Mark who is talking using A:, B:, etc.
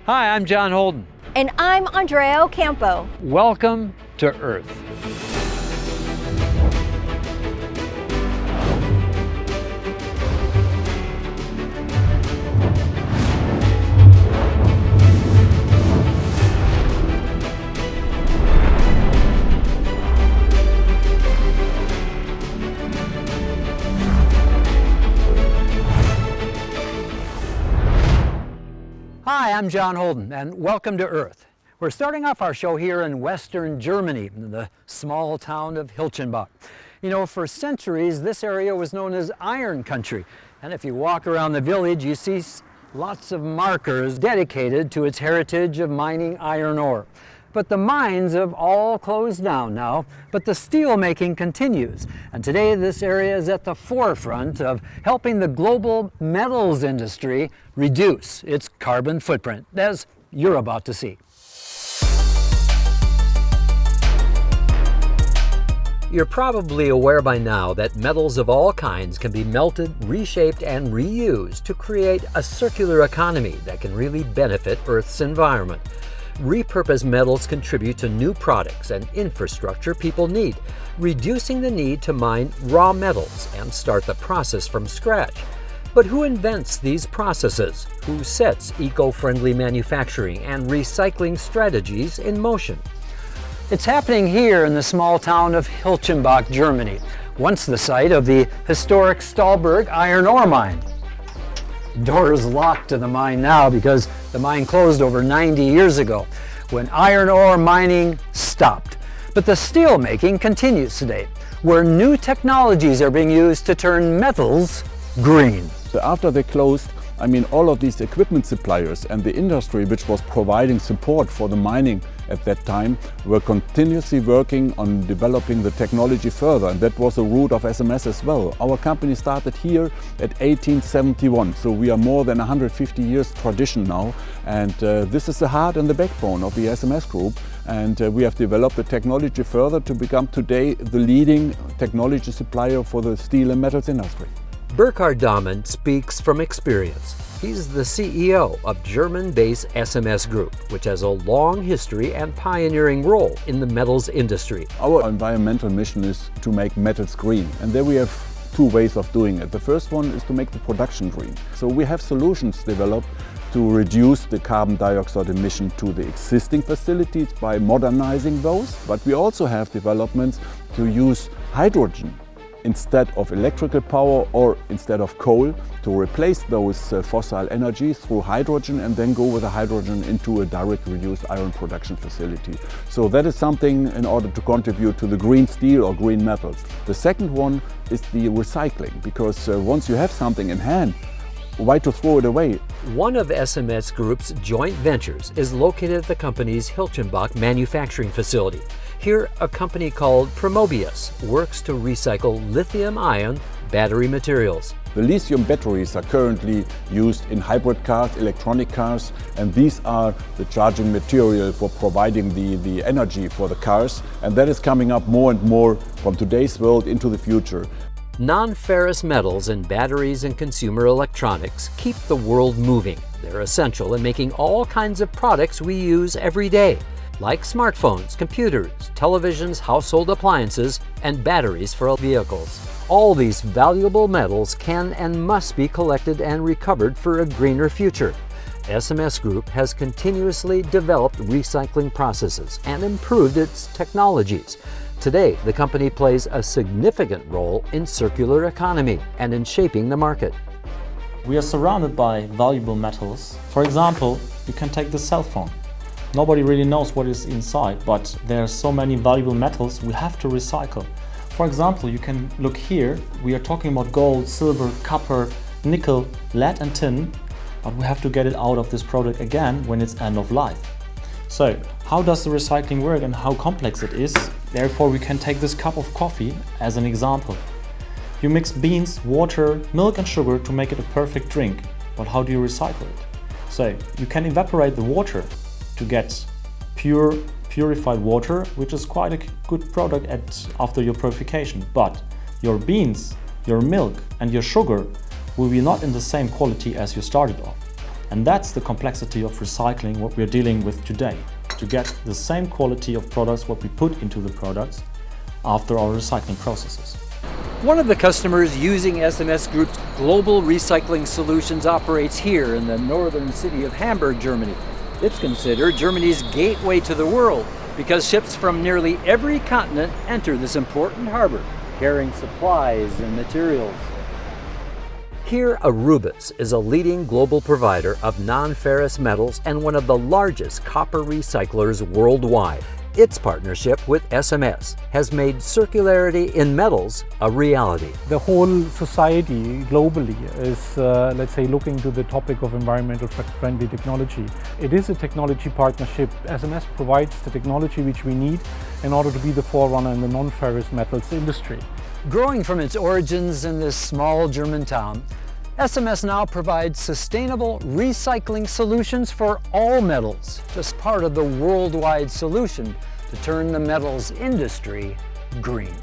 A: Hi, I'm John Holden.
B: And I'm Andrea Ocampo.
A: Welcome to Earth. Hi, I'm John Holden, and welcome to Earth. We're starting off our show here in Western Germany, in the small town of Hilchenbach. You know, for centuries, this area was known as Iron Country, and if you walk around the village, you see lots of markers dedicated to its heritage of mining iron ore. But the mines have all closed down now, but the steel making continues. And today this area is at the forefront of helping the global metals industry reduce its carbon footprint, as you're about to see. You're probably aware by now that metals of all kinds can be melted, reshaped, and reused to create a circular economy that can really benefit Earth's environment. Repurposed metals contribute to new products and infrastructure people need, reducing the need to mine raw metals and start the process from scratch. But who invents these processes? Who sets eco-friendly manufacturing and recycling strategies in motion? It's happening here in the small town of Hilchenbach, Germany, once the site of the historic Stahlberg iron ore mine. The door is locked to the mine now because the mine closed over 90 years ago when iron ore mining stopped. But the steel making continues today, where new technologies are being used to turn metals green.
C: So after they closed, all of these equipment suppliers and the industry which was providing support for the mining at that time were continuously working on developing the technology further, and that was the root of SMS as well. Our company started here at 1871, so we are more than 150 years tradition now, and this is the heart and the backbone of the SMS Group, and we have developed the technology further to become today the leading technology supplier for the steel and metals industry.
A: Burkhard Dahmann speaks from experience. He's the CEO of German-based SMS Group, which has a long history and pioneering role in the metals industry.
C: Our environmental mission is to make metals green, and there we have two ways of doing it. The first one is to make the production green. So we have solutions developed to reduce the carbon dioxide emission to the existing facilities by modernizing those, but we also have developments to use hydrogen instead of electrical power or instead of coal, to replace those fossil energies through hydrogen and then go with the hydrogen into a direct reduced iron production facility. So that is something in order to contribute to the green steel or green metals. The second one is the recycling, because once you have something in hand, why to throw it away?
A: One of SMS Group's joint ventures is located at the company's Hilchenbach manufacturing facility. Here, a company called Promobius works to recycle lithium-ion battery materials.
C: The lithium batteries are currently used in hybrid cars, electronic cars, and these are the charging material for providing the energy for the cars, and that is coming up more and more from today's world into the future.
A: Non-ferrous metals in batteries and consumer electronics keep the world moving. They're essential in making all kinds of products we use every day, like smartphones, computers, televisions, household appliances, and batteries for vehicles. All these valuable metals can and must be collected and recovered for a greener future. SMS Group has continuously developed recycling processes and improved its technologies. Today, the company plays a significant role in circular economy and in shaping the market.
D: We are surrounded by valuable metals. For example, you can take the cell phone. Nobody really knows what is inside, but there are so many valuable metals we have to recycle. For example, you can look here. We are talking about gold, silver, copper, nickel, lead and tin, but we have to get it out of this product again when it's end of life. So, how does the recycling work and how complex it is? Therefore, we can take this cup of coffee as an example. You mix beans, water, milk and sugar to make it a perfect drink, but how do you recycle it? So, you can evaporate the water to get purified water, which is quite a good product after your purification. But your beans, your milk and your sugar will be not in the same quality as you started off. And that's the complexity of recycling, what we're dealing with today, to get the same quality of products what we put into the products after our recycling processes.
A: One of the customers using SMS Group's global recycling solutions operates here in the northern city of Hamburg, Germany. It's considered Germany's gateway to the world because ships from nearly every continent enter this important harbor, carrying supplies and materials. Here, Arubis is a leading global provider of non-ferrous metals and one of the largest copper recyclers worldwide. Its partnership with SMS has made circularity in metals a reality.
E: The whole society globally is, let's say, looking to the topic of environmental friendly technology. It is a technology partnership. SMS provides the technology which we need in order to be the forerunner in the non-ferrous metals industry.
A: Growing from its origins in this small German town, SMS now provides sustainable recycling solutions for all metals, just part of the worldwide solution to turn the metals industry green.